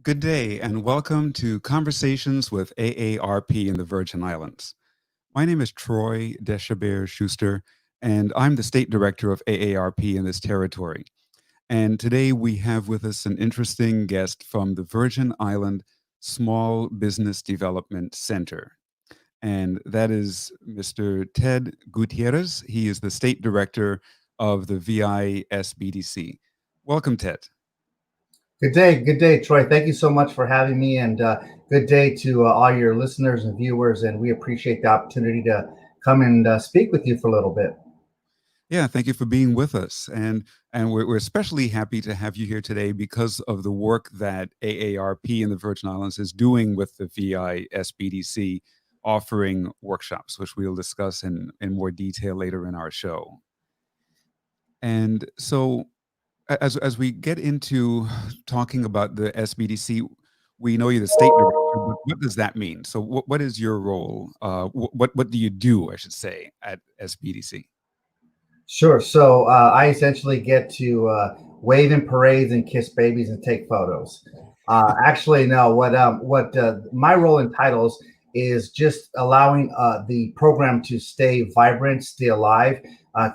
Good day, and welcome to Conversations with AARP in the Virgin Islands. My name is Troy Deshabert Schuster, and I'm the State Director of AARP in this territory. And today we have with us an interesting guest from the Virgin Island Small Business Development Center. And that is Mr. Ted Gutierrez. He is the State Director of the VISBDC. Welcome, Ted. Good day, Troy. Thank you so much for having me, and good day to all your listeners and viewers. And we appreciate the opportunity to come and speak with you for a little bit. Yeah, thank you for being with us. And we're especially happy to have you here today because of the work that AARP in the Virgin Islands is doing with the VISBDC, offering workshops, which we'll discuss in more detail later in our show. And so as we get into talking about the SBDC, we know you're the state director, but what does that mean? So what is your role? What do you do, I should say, at SBDC? Sure. So I essentially get to wave in parades and kiss babies and take photos. Actually, no. What my role entitles is just allowing the program to stay vibrant, stay alive,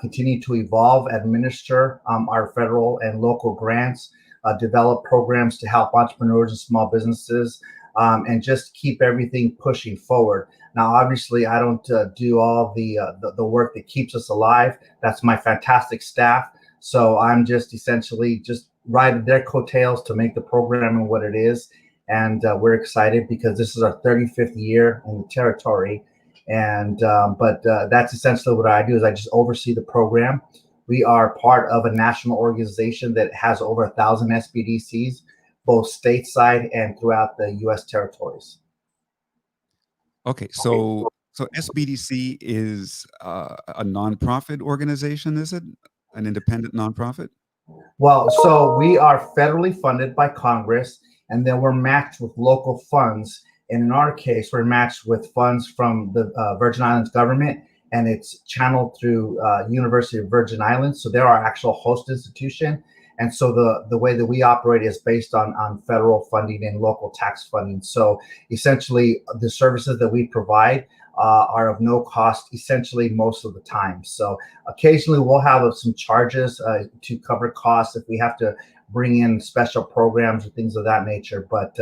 continue to evolve, administer our federal and local grants, develop programs to help entrepreneurs and small businesses, and just keep everything pushing forward. Now, obviously, I don't do all the work that keeps us alive. That's my fantastic staff. So I'm just essentially just riding their coattails to make the programming what it is. And we're excited because this is our 35th year in the territory. And but that's essentially what I do is I just oversee the program. We are part of a national organization that has over 1,000 SBDCs, both stateside and throughout the U.S. territories. Okay, so SBDC is a nonprofit organization, is it? An independent nonprofit? Well, so we are federally funded by Congress, and then we're matched with local funds. And in our case, we're matched with funds from the Virgin Islands government, and it's channeled through University of Virgin Islands. So they're our actual host institution. And so the way that we operate is based on federal funding and local tax funding. So essentially, the services that we provide are of no cost, essentially most of the time. So occasionally we'll have some charges to cover costs if we have to bring in special programs or things of that nature. But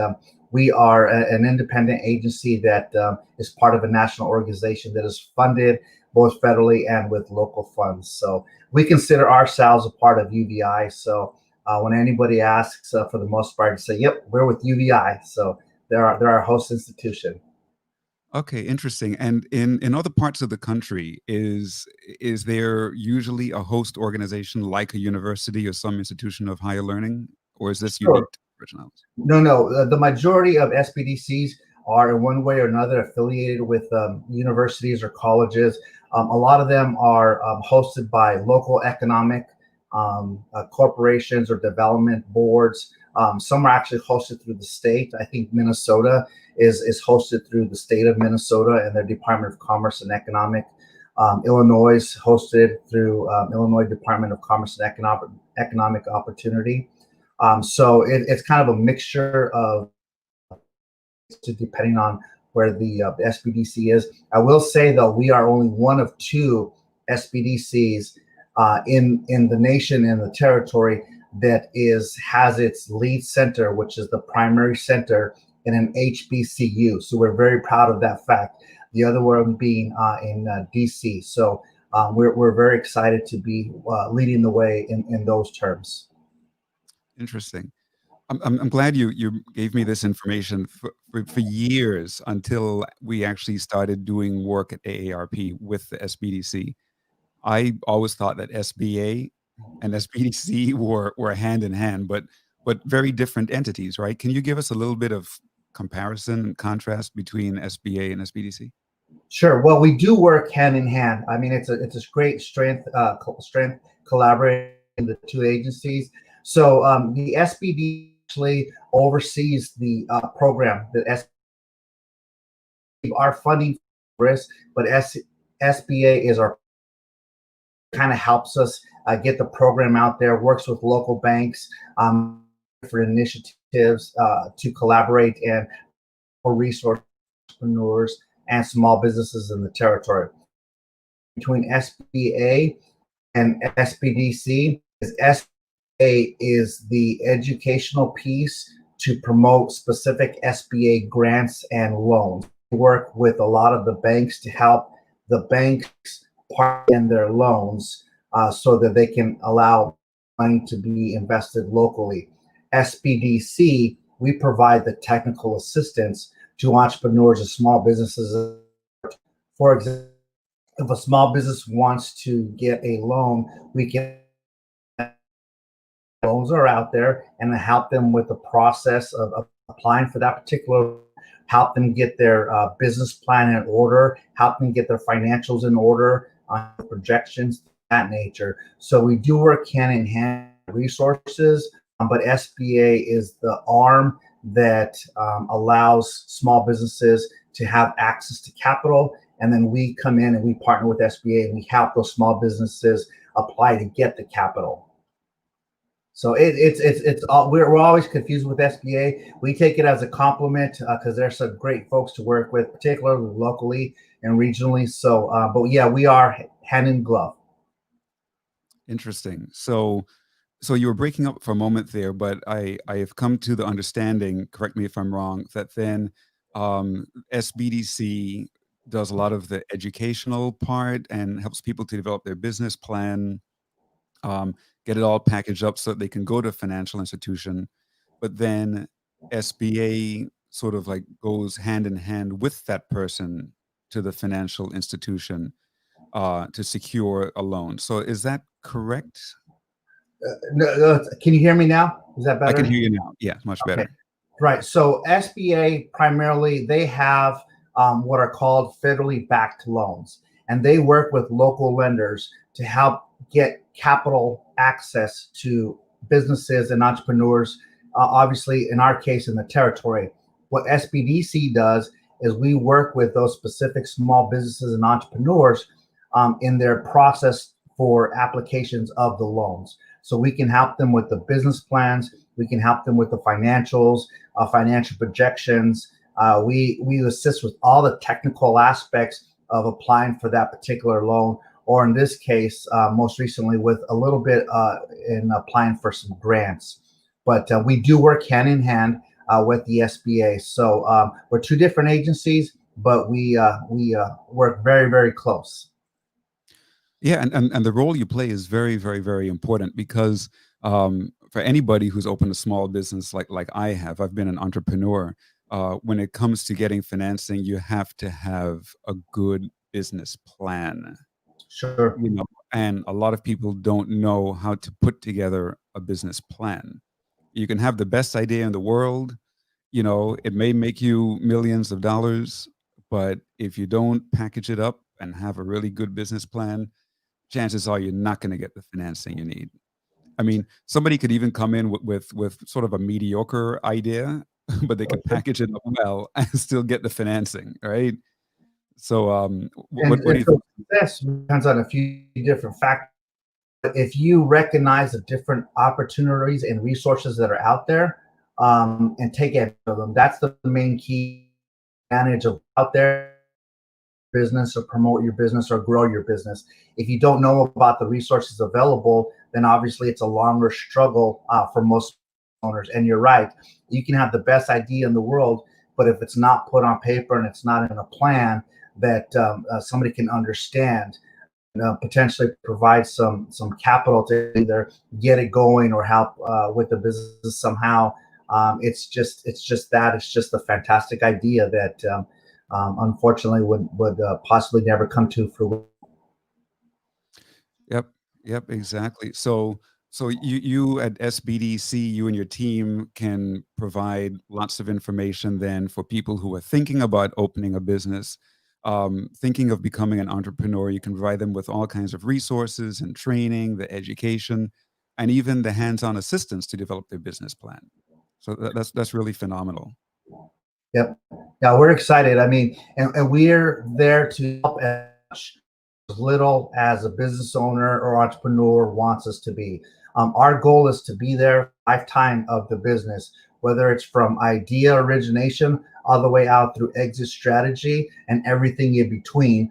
we are an independent agency that is part of a national organization that is funded both federally and with local funds. So we consider ourselves a part of UVI. So when anybody asks, for the most part, to say, "Yep, we're with UVI." So they're our host institution. Okay, interesting. And in other parts of the country, is there usually a host organization like a university or some institution of higher learning, or is this Sure. unique to Virgin Islands? No. The majority of SBDCs are in one way or another affiliated with universities or colleges. A lot of them are hosted by local economic corporations or development boards. Some are actually hosted through the state. I think Minnesota is hosted through the state of Minnesota and their Department of Commerce and Economic. Illinois is hosted through Illinois Department of Commerce and Economic Opportunity. So it's kind of a mixture of depending on where the SBDC is. I will say though, we are only one of two SBDCs in the nation and the territory that has its lead center, which is the primary center in an HBCU. So we're very proud of that fact. The other one being in DC. So we're very excited to be leading the way in those terms. Interesting. I'm glad you gave me this information for years until we actually started doing work at AARP with the SBDC. I always thought that SBA and SBDC were hand in hand, but very different entities, right? Can you give us a little bit of comparison and contrast between SBA and SBDC? Sure. Well, we do work hand in hand. I mean, it's a great strength collaborating the two agencies. So the SBD actually oversees the program that our funding risk, but SBA is our kind of helps us get the program out there. Works with local banks. different initiatives to collaborate and for resource entrepreneurs and small businesses in the territory. Between SBA and SBDC is SBA is the educational piece to promote specific SBA grants and loans. We work with a lot of the banks to help the banks part in their loans so that they can allow money to be invested locally. SBDC, we provide the technical assistance to entrepreneurs and small businesses. For example, if a small business wants to get a loan, we can loans are out there and help them with the process of applying for that particular, help them get their business plan in order, help them get their financials in order, projections, that nature. So we do work hand in hand resources, but SBA is the arm that allows small businesses to have access to capital. And then we come in and we partner with SBA and we help those small businesses apply to get the capital. So it's all, we're always confused with SBA. We take it as a compliment because they're some great folks to work with, particularly locally and regionally. So, but yeah, we are hand in glove. Interesting. So you were breaking up for a moment there, but I have come to the understanding, correct me if I'm wrong, that then SBDC does a lot of the educational part and helps people to develop their business plan, um, get it all packaged up so that they can go to a financial institution. But then SBA sort of like goes hand in hand with that person to the financial institution to secure a loan. So is that correct? Can you hear me now? Is that I can better? hear you now. Yeah, much Okay. better. Right. So SBA primarily, they have what are called federally backed loans, and they work with local lenders to help get capital access to businesses and entrepreneurs. Obviously, in our case, in the territory, what SBDC does is we work with those specific small businesses and entrepreneurs in their process for applications of the loans. So we can help them with the business plans. We can help them with the financials, financial projections. We assist with all the technical aspects of applying for that particular loan, or in this case, most recently with a little bit in applying for some grants. But we do work hand in hand with the SBA. So we're two different agencies, but we work very, very close. Yeah, and the role you play is very, very, very important because for anybody who's opened a small business like I have, I've been an entrepreneur. When it comes to getting financing, you have to have a good business plan, Sure. you know, and a lot of people don't know how to put together a business plan. You can have the best idea in the world, you know, it may make you millions of dollars, but if you don't package it up and have a really good business plan, chances are you're not going to get the financing you need. I mean, somebody could even come in with sort of a mediocre idea, but they could package it up well and still get the financing, right? So, what do And you so think? success depends on a few different factors. If you recognize the different opportunities and resources that are out there and take advantage of them, that's the main key advantage of out there business or promote your business or grow your business. If you don't know about the resources available, then obviously it's a longer struggle for most owners. And you're right, you can have the best idea in the world, but if it's not put on paper and it's not in a plan that somebody can understand, potentially provide some capital to either get it going or help with the business somehow. It's just a fantastic idea that unfortunately would possibly never come to fruition. Yep, yep, exactly. So you at SBDC, you and your team can provide lots of information then for people who are thinking about opening a business, thinking of becoming an entrepreneur. You can provide them with all kinds of resources and training, the education, and even the hands-on assistance to develop their business plan. So that's really phenomenal. Yep. Yeah, we're excited. I mean, and we're there to help as little as a business owner or entrepreneur wants us to be. Our goal is to be there lifetime of the business, whether it's from idea origination all the way out through exit strategy and everything in between.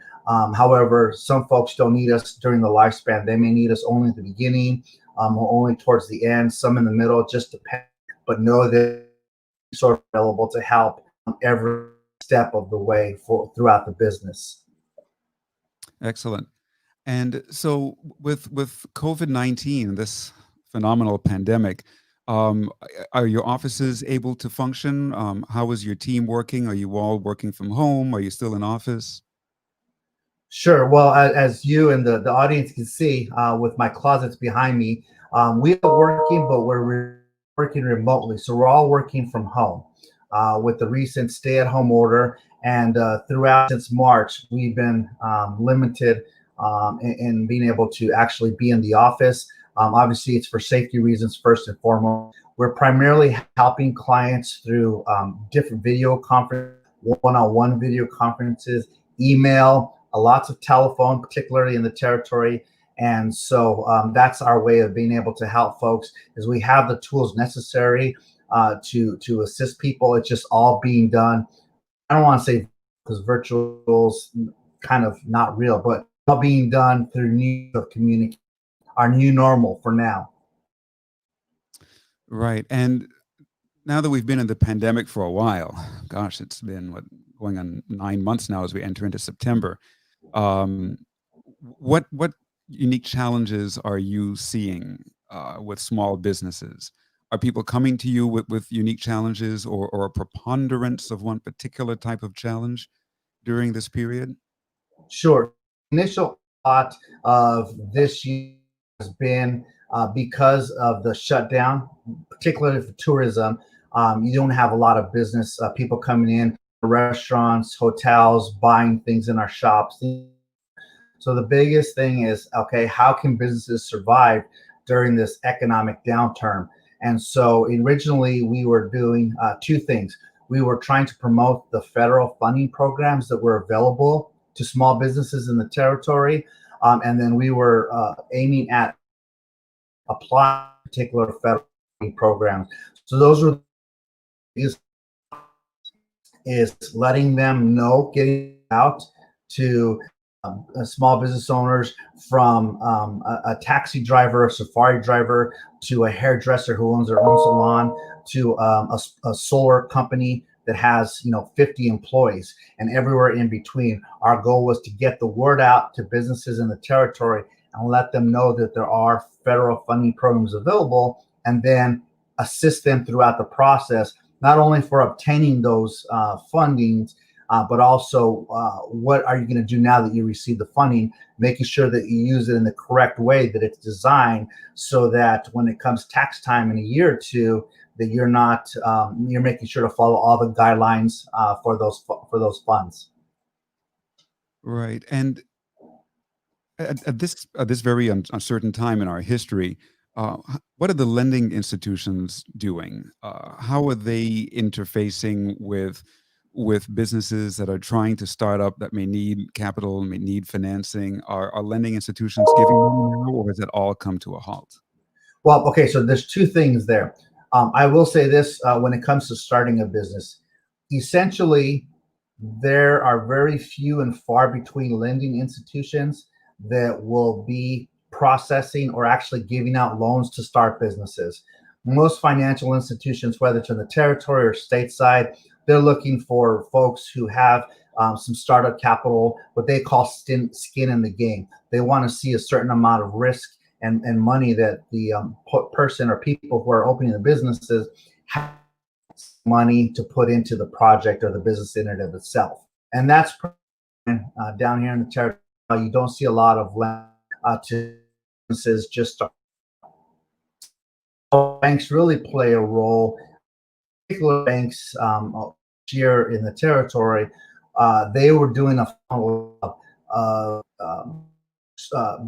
However, some folks don't need us during the lifespan. They may need us only at the beginning, or only towards the end, some in the middle, just depends. But know that sort of available to help every step of the way for throughout the business. Excellent. And so with COVID-19, this phenomenal pandemic, are your offices able to function? How is your team working? Are you all working from home? Are you still in office? Sure. Well, as you and the audience can see, with my closets behind me, we are working, but working remotely. So we're all working from home with the recent stay-at-home order. And throughout since March, we've been limited in being able to actually be in the office. Obviously, it's for safety reasons first and foremost. We're primarily helping clients through different video conference, one-on-one video conferences, email, lots of telephone, particularly in the territory. And so that's our way of being able to help folks is we have the tools necessary to assist people. It's just all being done. I don't want to say because virtual's kind of not real, but all being done through new of communication, our new normal for now. Right. And now that we've been in the pandemic for a while, gosh, it's been what, going on 9 months now as we enter into September. Um, what unique challenges are you seeing with small businesses? Are people coming to you with unique challenges or a preponderance of one particular type of challenge during this period? Sure. Initial thought of this year has been because of the shutdown, particularly for tourism. You don't have a lot of business people coming in, restaurants, hotels, buying things in our shops. So the biggest thing is, okay, how can businesses survive during this economic downturn? And so originally we were doing two things. We were trying to promote the federal funding programs that were available to small businesses in the territory. And then we were aiming at applying particular federal funding programs. So those were is letting them know, getting out to small business owners from a taxi driver, a safari driver, to a hairdresser who owns their own salon, to a solar company that has 50 employees, and everywhere in between. Our goal was to get the word out to businesses in the territory and let them know that there are federal funding programs available, and then assist them throughout the process, not only for obtaining those fundings, but also what are you going to do now that you receive the funding, making sure that you use it in the correct way, that it's designed so that when it comes tax time in a year or two, that you're not you're making sure to follow all the guidelines for those funds. Right. And at this very uncertain time in our history, what are the lending institutions doing? How are they interfacing with businesses that are trying to start up that may need capital, may need financing? Are lending institutions giving money now, or has it all come to a halt? Well, okay, so there's two things there. I will say this when it comes to starting a business, essentially, there are very few and far between lending institutions that will be processing or actually giving out loans to start businesses. Most financial institutions, whether it's in the territory or stateside, they're looking for folks who have some startup capital, what they call skin in the game. They want to see a certain amount of risk and money that the person or people who are opening the businesses have money to put into the project or the business in and of itself. And that's down here in the territory. You don't see a lot of land to businesses. Just banks really play a role. Particular banks here in the territory, they were doing a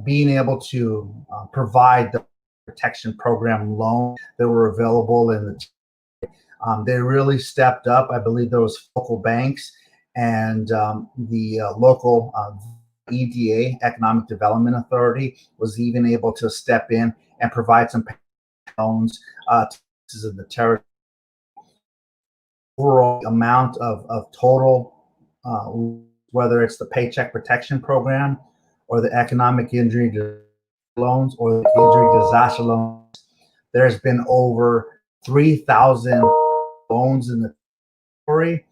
being able to provide the protection program loan that were available in the they really stepped up. I believe there was local banks and the local EDA, Economic Development Authority, was even able to step in and provide some loans to the territory. Overall amount of total, whether it's the Paycheck Protection Program or the Economic Injury loans or the Injury Disaster loans, there's been over 3,000 loans in the territory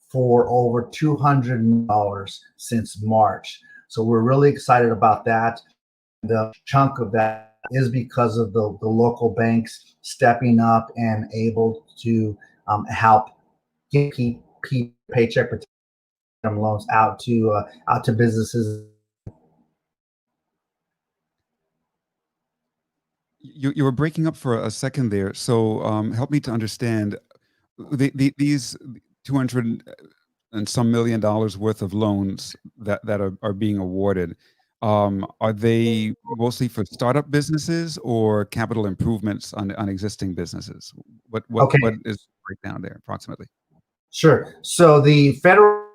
for over $200 million since March. So we're really excited about that. The chunk of that is because of the local banks stepping up and able to help get paycheck protection loans out to businesses. You were breaking up for a second there, so help me to understand these 200 and some $1 million worth of loans that are being awarded. Are they mostly for startup businesses or capital improvements on existing businesses? What Okay, is the breakdown there approximately? sure. So the federal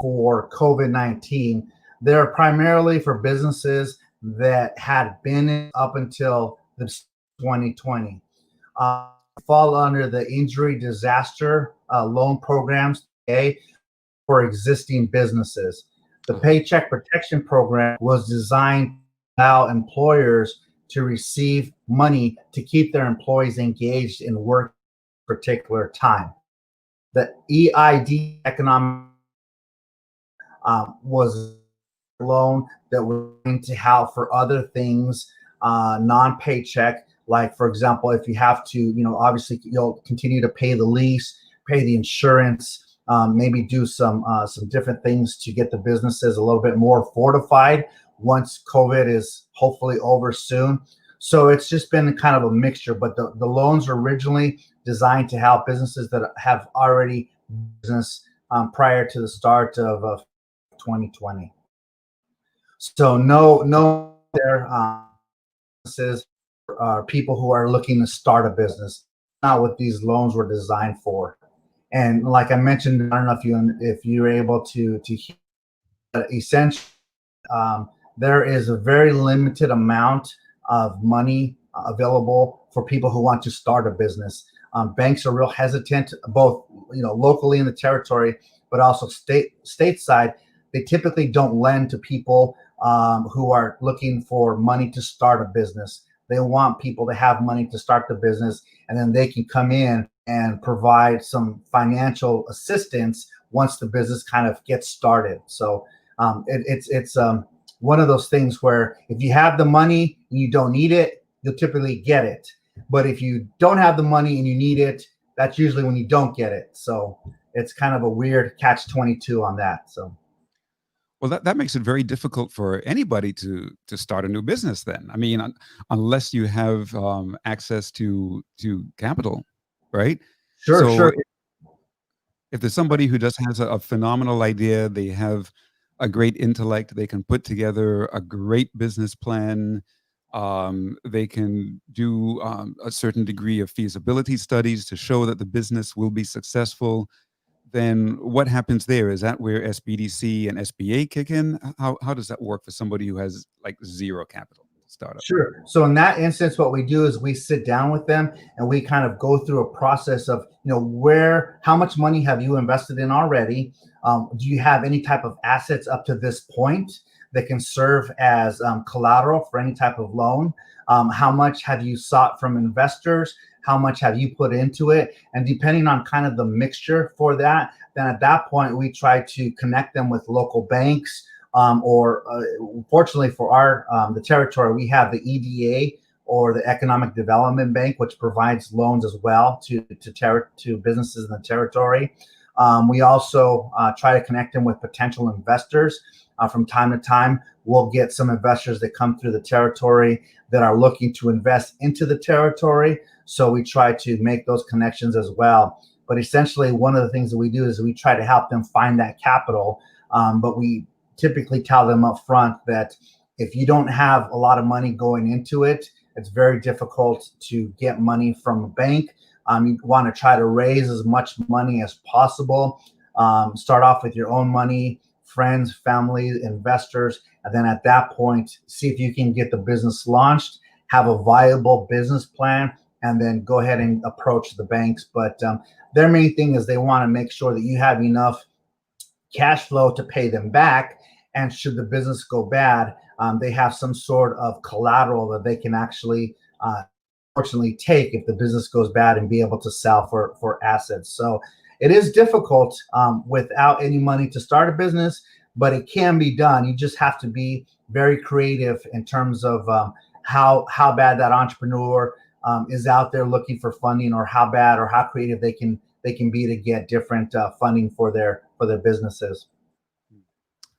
for COVID-19, they're primarily for businesses that had been up until this 2020. Fall under the injury disaster loan programs for existing businesses. The Okay. Paycheck Protection Program was designed to allow employers to receive money to keep their employees engaged in work at a particular time. The EID economic was a loan that was going to help for other things, non-paycheck. Like, for example, if you have to, obviously you'll continue to pay the lease, pay the insurance, maybe do some different things to get the businesses a little bit more fortified once COVID is hopefully over soon. So it's just been kind of a mixture, but the loans are originally designed to help businesses that have already business prior to the start of 2020. So no, there businesses are people who are looking to start a business. Not what these loans were designed for. And like I mentioned, I don't know if you're able to hear, essentially, there is a very limited amount of money available for people who want to start a business. Banks are real hesitant, both locally in the territory, but also stateside. They typically don't lend to people who are looking for money to start a business. They want people to have money to start the business, and then they can come in and provide some financial assistance once the business kind of gets started. So it's one of those things where if you have the money and you don't need it, you'll typically get it. But if you don't have the money and you need it, that's usually when you don't get it. So it's kind of a weird catch-22 on that. So. Well, that makes it very difficult for anybody to start a new business then. I mean, unless you have access to capital, right? Sure, So sure. if there's somebody who just has a phenomenal idea, they have a great intellect, they can put together a great business plan, they can do a certain degree of feasibility studies to show that the business will be successful, then what happens there? Is that where SBDC and SBA kick in? How does that work for somebody who has like zero capital to start up? Sure. So in that instance, what we do is we sit down with them and we kind of go through a process of, how much money have you invested in already? Do you have any type of assets up to this point that can serve as collateral for any type of loan? How much have you sought from investors? How much have you put into it? And depending on kind of the mixture for that, then at that point, we try to connect them with local banks, or fortunately for the territory, we have the EDA or the Economic Development Bank, which provides loans as well to businesses in the territory. We also try to connect them with potential investors. From time to time, we'll get some investors that come through the territory that are looking to invest into the territory. So we try to make those connections as well. But essentially, one of the things that we do is we try to help them find that capital. But we typically tell them up front that if you don't have a lot of money going into it, it's very difficult to get money from a bank. You want to try to raise as much money as possible. Start off with your own money friends, family, investors, and then at that point, see if you can get the business launched, have a viable business plan, and then go ahead and approach the banks. But their main thing is they want to make sure that you have enough cash flow to pay them back. And should the business go bad, they have some sort of collateral that they can actually, fortunately, take if the business goes bad and be able to sell for assets. So it is difficult without any money to start a business, but it can be done. You just have to be very creative in terms of how bad that entrepreneur is out there looking for funding, or how bad or how creative they can be to get different funding for their businesses.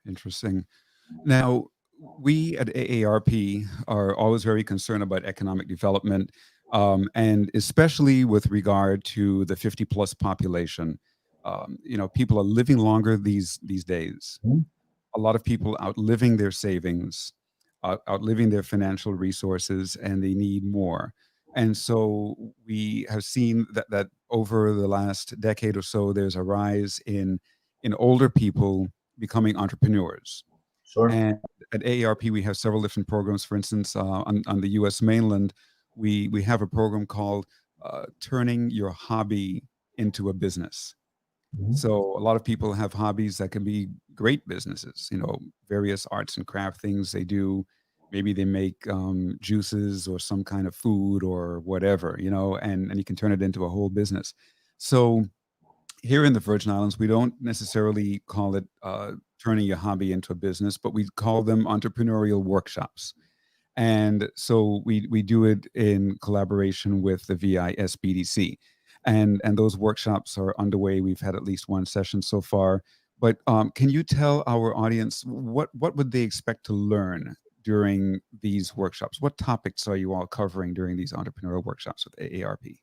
Interesting. Now, we at AARP are always very concerned about economic development, and especially with regard to the 50 plus population. People are living longer these days. Mhm. A lot of people outliving their savings, outliving their financial resources, and they need more. And so we have seen that over the last decade or so, there's a rise in older people becoming entrepreneurs. Sure. And at AARP, we have several different programs. For instance, on the U.S. mainland, we have a program called "Turning Your Hobby into a Business." Mhm. So a lot of people have hobbies that can be great businesses. Various arts and craft things they do. Maybe they make juices or some kind of food or whatever. And you can turn it into a whole business. So here in the Virgin Islands, we don't necessarily call it turning your hobby into a business, but we call them entrepreneurial workshops. And so we do it in collaboration with the VI SBDC. And those workshops are underway. We've had at least one session so far. But can you tell our audience what would they expect to learn during these workshops? What topics are you all covering during these entrepreneurial workshops with AARP?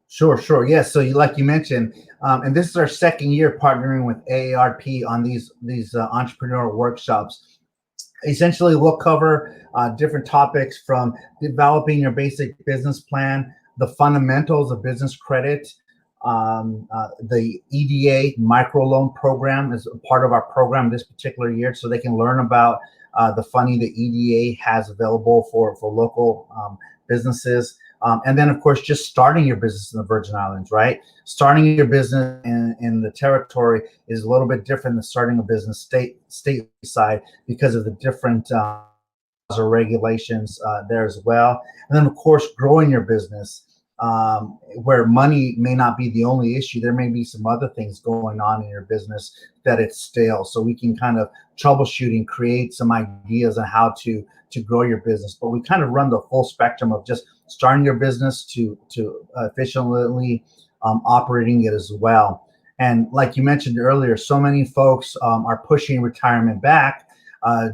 Sure, sure. Yes. So like you mentioned, and this is our second year partnering with AARP on these entrepreneurial workshops. Essentially, we'll cover different topics from developing your basic business plan, the fundamentals of business credit. The EDA microloan program is a part of our program this particular year, so they can learn about the funding that EDA has available for local businesses. And then, of course, just starting your business in the Virgin Islands, right? Starting your business in the territory is a little bit different than starting a business stateside because of the different or regulations there as well. And then, of course, growing your business, where money may not be the only issue. There may be some other things going on in your business that it's stale. So we can kind of troubleshoot and create some ideas on how to grow your business. But we kind of run the full spectrum of just starting your business to efficiently operating it as well. And like you mentioned earlier, so many folks are pushing retirement back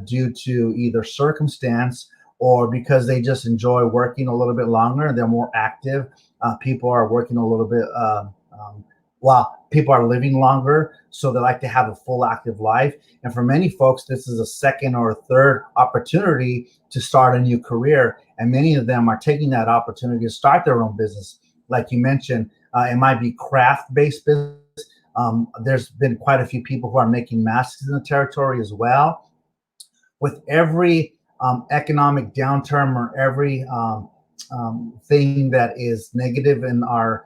due to either circumstance or because they just enjoy working a little bit longer. They're more active. People are working a little bit while people are living longer, so they like to have a full active life. And for many folks, this is a second or a third opportunity to start a new career. And many of them are taking that opportunity to start their own business. Like you mentioned, it might be craft-based business. There's been quite a few people who are making masks in the territory as well. With every economic downturn or every thing that is negative in our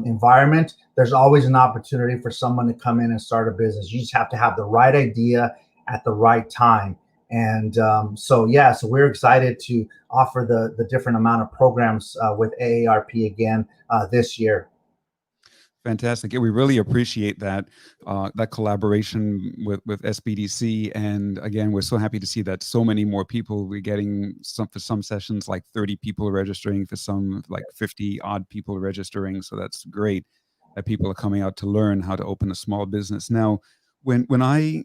environment, there's always an opportunity for someone to come in and start a business. You just have to have the right idea at the right time. And so we're excited to offer the different amount of programs with AARP again this year. Fantastic. Yeah, we really appreciate that collaboration with SBDC. And again, we're so happy to see that so many more people. We're getting for some sessions like 30 people registering, for some like 50 odd people registering. So that's great that people are coming out to learn how to open a small business. Now, when I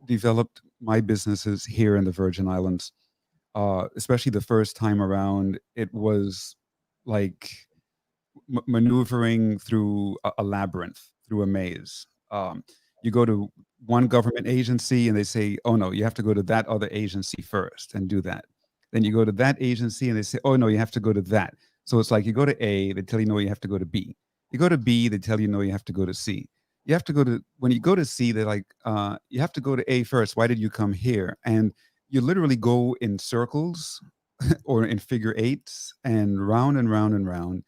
developed my businesses here in the Virgin Islands, especially the first time around, it was like maneuvering through a labyrinth, through a maze. You go to one government agency and they say, "Oh no, you have to go to that other agency first and do that." Then you go to that agency and they say, "Oh no, you have to go to that." So it's like you go to A, they tell you no, you have to go to B. You go to B, they tell you no, you have to go to C. you have to go to when you go to C, they're like, you have to go to A first. Why did you come here? And you literally go in circles or in figure eights and round and round and round.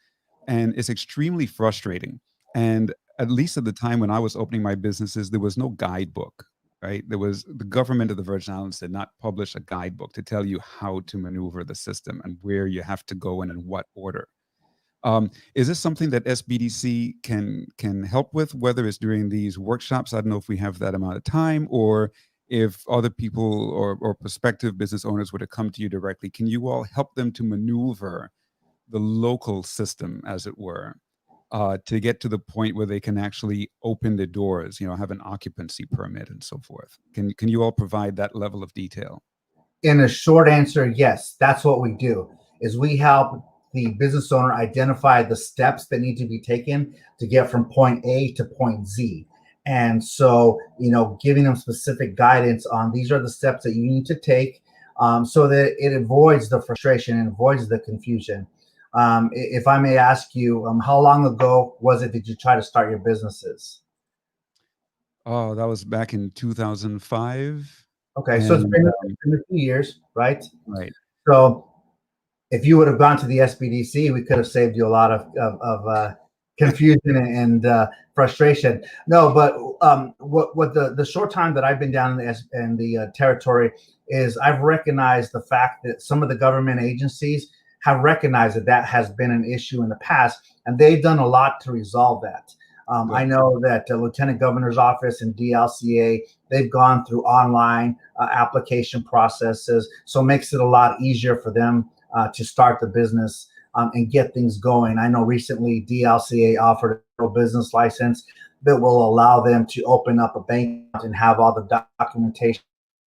And it's extremely frustrating. And at least at the time when I was opening my businesses, there was no guidebook, right? There was the government of the Virgin Islands did not publish a guidebook to tell you how to maneuver the system and where you have to go and in what order. Is this something that SBDC can help with, whether it's during these workshops? I don't know if we have that amount of time, or if other people or prospective business owners were to come to you directly, can you all help them to maneuver the local system, as it were, to get to the point where they can actually open the doors, have an occupancy permit and so forth? Can you all provide that level of detail? In a short answer, yes, that's what we do. Is we help the business owner identify the steps that need to be taken to get from point A to point Z. And so, giving them specific guidance on these are the steps that you need to take, so that it avoids the frustration and avoids the confusion. If I may ask you, how long ago was it did you try to start your businesses? Oh, that was back in 2005. Okay, so And it's been a few years, right? right. So if you would have gone to the SBDC, we could have saved you a lot of confusion and frustration. No, but what the short time that I've been down in the territory is, I've recognized the fact that some of the government agencies have recognized that that has been an issue in the past, and they've done a lot to resolve that. I Good. know that the Lieutenant Governor's Office and DLCA, they've gone through online application processes, so it makes it a lot easier for them to start the business and get things going. I know recently DLCA offered a business license that will allow them to open up a bank account and have all the documentation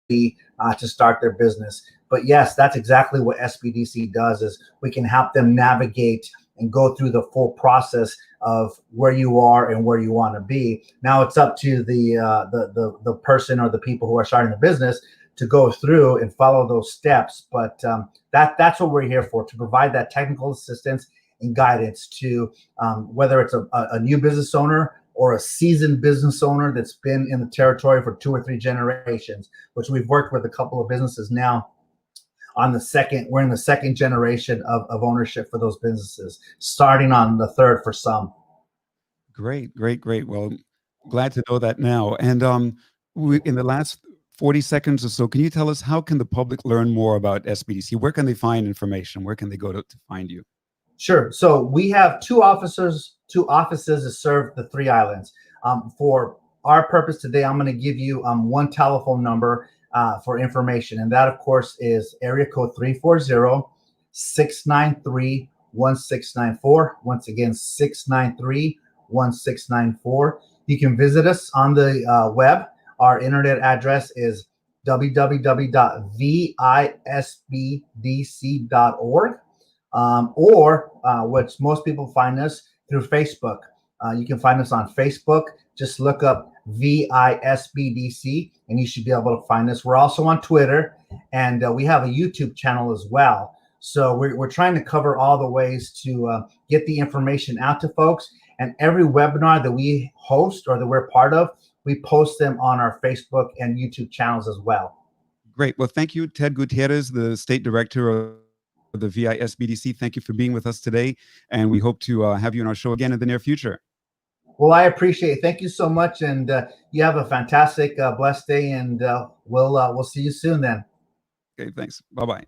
to start their business. But yes, that's exactly what SBDC does, is we can help them navigate and go through the full process of where you are and where you want to be. Now it's up to the person or the people who are starting the business to go through and follow those steps. But that's what we're here for, to provide that technical assistance and guidance to whether it's a new business owner or a seasoned business owner that's been in the territory for 2 or 3 generations, which we've worked with a couple of businesses now. We're in the second generation of ownership for those businesses, starting on the third for some. Great, great, great. Well, glad to know that now. And in the last 40 seconds or so, can you tell us, how can the public learn more about SBDC? Where can they find information? Where can they go to find you? Sure. So we have two offices to serve the 3 islands. For our purpose today, I'm going to give you one telephone number for information, and that, of course, is area code 340-693-1694. Once again, 693-1694. You can visit us on the web. Our internet address is www.visbdc.org. Or which most people find us through Facebook. You can find us on Facebook. Just look up VISBDC and you should be able to find us. We're also on Twitter, and we have a YouTube channel as well. So we're trying to cover all the ways to get the information out to folks. And every webinar that we host or that we're part of, we post them on our Facebook and YouTube channels as well. Great. Well, thank you, Ted Gutierrez, the State Director of the VISBDC. Thank you for being with us today, and we hope to have you on our show again in the near future. Well, I appreciate it. Thank you so much, and you have a fantastic, blessed day, and we'll see you soon then. Okay, thanks. Bye-bye.